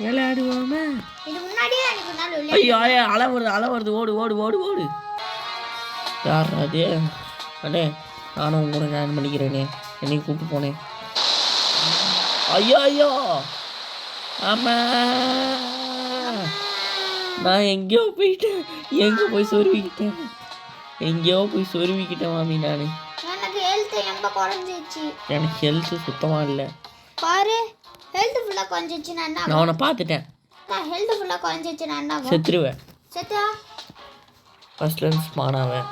விளையாடுவோமா? ஐயோ அலை வருது ஓடு ஓடு ஓடு ஓடு. யார் அது? அண்ணே நானும் உங்களை ஜாயின் பண்ணிக்கிறேனே, என்னையும் கூப்பிட்டு போனேன். ஐயோ ஐயோ ஆமா, நான் எங்கேயோ போயிட்டேன். எங்கே போய் சொருவிக்கிட்டேன் மாமி. நான் எனக்கு ஹெல்த் சுத்தமாக இல்லை. பாரு ஹெல்த் ஃபுல்லாக குறைஞ்சிச்சு. நான் உன்னை பார்த்துட்டேன். ஹெல்த் ஃபுல்லாக குறைஞ்சிச்சு. நான் செத்துருவேன். செத்தா ஃபர்ஸ்ட்லேருந்து ஸ்மானாவேன்.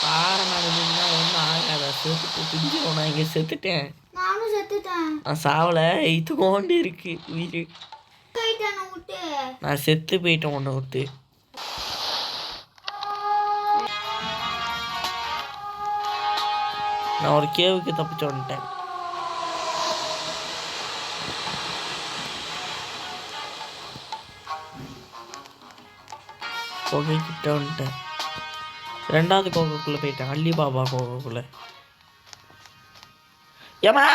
பாரமானதுன்னா ஒன்றும் ஆகாத, செத்துட்டு திஞ்சிடும். நான் இங்கே செத்துட்டேன். நானும் செத்துட்டேன். நான் சாவலை, இதுகோண்டு இருக்கு உயிர். நான் செத்து போயிட்டேன் ஒன்று விட்டு. நான் ஒரு கேவுக்கு தப்பிச்சு வந்துட்டேன். கோகைக்கிட்ட வந்துட்டேன். ரெண்டாவது கோகைக்குள்ளே போயிட்டேன், அலிபாபா கோகைக்குள்ளே. ஏமா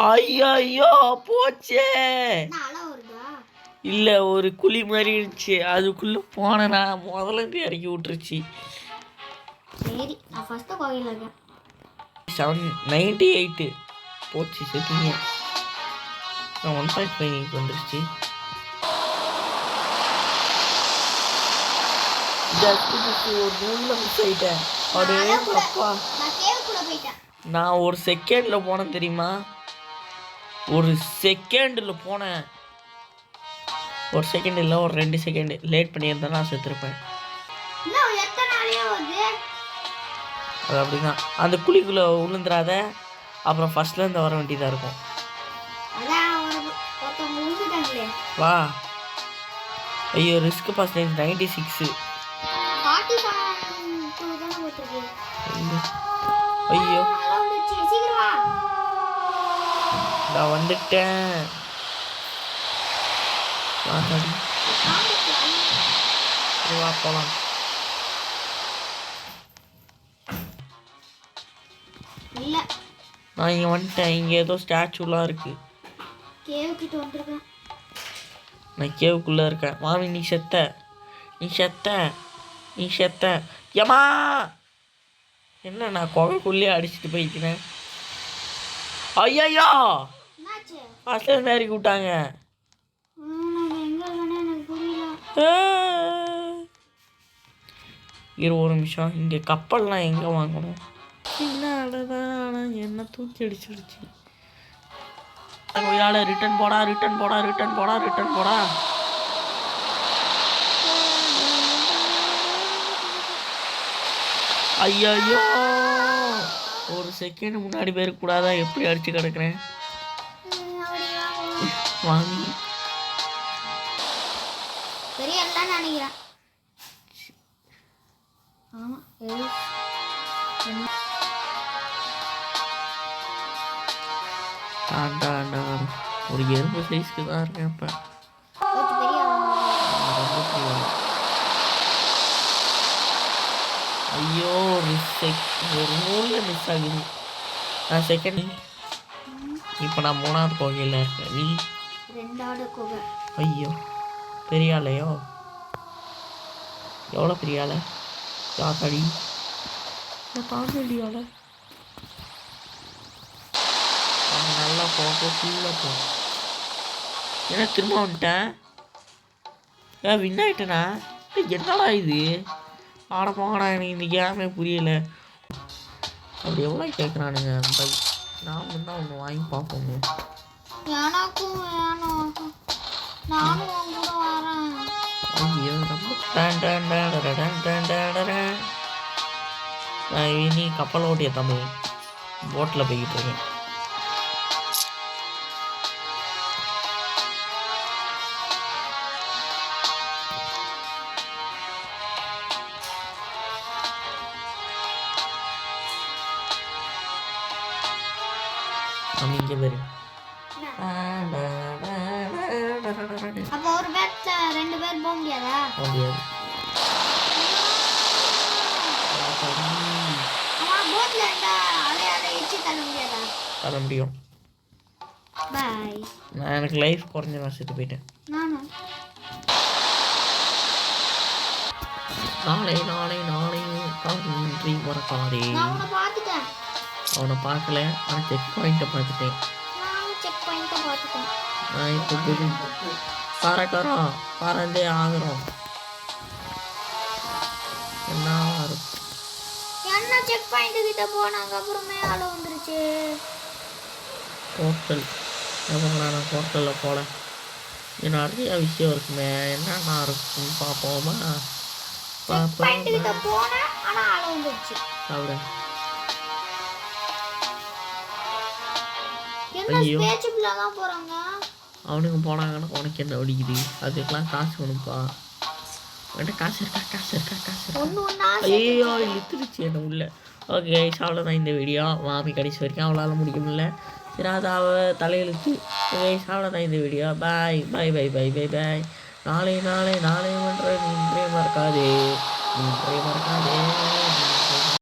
ஐயோ போச்சே. இல்லை ஒரு குழி மாதிரி இருந்துச்சு, அதுக்குள்ளே போனேன்னா முதல்ல இருந்து இறக்கி விட்டுருச்சு. 798 போச்சு, செத்துங்க. 1.5 வந்துருச்சு. ஒரு நூலில் மிஸ் ஆகிட்டேன். அப்பா நான் ஒரு செகண்டில் போனேன் தெரியுமா? ஒரு செகண்டில் போனேன். ஒரு செகண்ட் இல்லை, ஒரு 2 செகண்ட் லேட் பண்ணியிருந்தேன், நான் செத்துருப்பேன். அது அப்படிதான். அந்த குழிக்குள்ளே விழுந்துடாத, அப்புறம் ஃபர்ஸ்ட்லேருந்து வர வேண்டியதாக இருக்கும். வா. ஐயோ ரிஸ்க் பர்சன்டேஜ் 96. ஐயோ நான் வந்துட்டேன். வா போலாம். நான் இங்கே வந்துட்டேன். இங்கே ஏதோ ஸ்டாச்சுலாம் இருக்கு. நான் கேவுக்குள்ளே இருக்கேன். மாமி நீ செத்த. ஏமா என்ன நான் குகைக்குள்ளேயே அடிச்சுட்டு போய்க்கிறேன். ஐயோ ஃபஸ்ட்லேருந்து இறக்கி விட்டாங்க. ஒரு நிமிஷம், இங்கே கப்பல்லாம் எங்கே வாங்கணும்? ஆனால் என்ன தூக்கி அடிச்சிடுச்சு. ரிட்டன் போடா. ஐயோ ஒரு செகண்ட் முன்னாடி போயிருக்கூடாதா? எப்படி அடிச்சு கிடக்குறேன். வாங்கி ஒரு எறும்பு சைஸ்க்கு தான் இருக்கேன் இப்போ. ஐயோ ஒரு நூலில் மிஸ் ஆகுது. நான் செகண்ட். இப்போ நான் 3வது கோகையில் இருக்கேன். நீ 2வது கோகை. ஐயோ பெரிய ஆளையோ? எவ்வளோ பெரிய ஆளை? யாத்தாடி தாண்டி ஆளை. அவன் நல்லா போக ஃபுல்லாக போ. ஏன்னா திரும்ப வந்துட்டேன். வின் ஆகிட்டேண்ணா. என்னடா இது? ஆட போங்கடா, எனக்கு இந்த கேமே புரியலை. அப்படி எவ்வளோ கேட்குறானுங்க பை. நான் தான் ஒன்று வாங்கி பார்ப்போங்க. ஐயோ நான் இனி கப்பல் ஓட்டிய தமிழ் போட்டில் போய்கிட்டு இருக்கேன். இங்கே பேரு அப்போ ஒரு பேட்ல 2 பேர் போக முடியாதா? முடியாது. தர முடியாதா? தர முடியும். பாய். நான் எனக்கு லைஃப் குறைஞ்ச நான் செத்து போயிட்டேன். நானும் நாளை நாளை நாளை கான்றி மறக்காதே. நான் உன்னை பார்த்துட்டேன். அவனை பார்க்கல, ஆனால் செக் பாயிண்ட்டை பார்த்துட்டேன். நானும் செக் பாயிண்ட்டை பார்த்துட்டேன். நான் இப்போ புது பறக்கிறோம், பறந்தே ஆகிறோம். என்ன வரும்? என்ன செக் பாயிண்ட் கிட்ட போனாங்க, அப்புறமே ஆள வந்துருச்சு. போர்ட்டல் எவ்வளோ நான் போர்ட்டலில் போல நிறைய விஷயம் இருக்குமே, என்னென்ன இருக்குன்னு பார்ப்போமா? செக் பாயிண்ட் கிட்ட போனேன், ஆனா ஆள வந்துருச்சு. சாப்பிட என்ன ஸ்பேஸ்ல தான் போறாங்க. அவனுக்கு போனாங்கன்னா உனக்கு என்ன ஒடிக்குது? அதுக்கெல்லாம் காசு வேணும்ப்பா. என்கிட்ட காசு இருக்கா? காசு இருக்கா? காசு இருக்கா? ஒண்ணு ஒண்ணா ஐயோ இழுத்துருச்சு என்ன உள்ள. ஓகே கைஸ், அவ்வளோதான் இந்த வீடியோ. மாமி கடைசி வரைக்கும் அவளால் முடிக்க முடியல. சரி அது அவள் தலையெழுத்து. கைஸ் அவ்வளோதான் இந்த வீடியோ. பாய் பாய் பாய் பாய் பாய் பாய். நாளை நாளை நாளை ஒன்று இன்றே மறக்காதே, இன்றே மறக்காதே.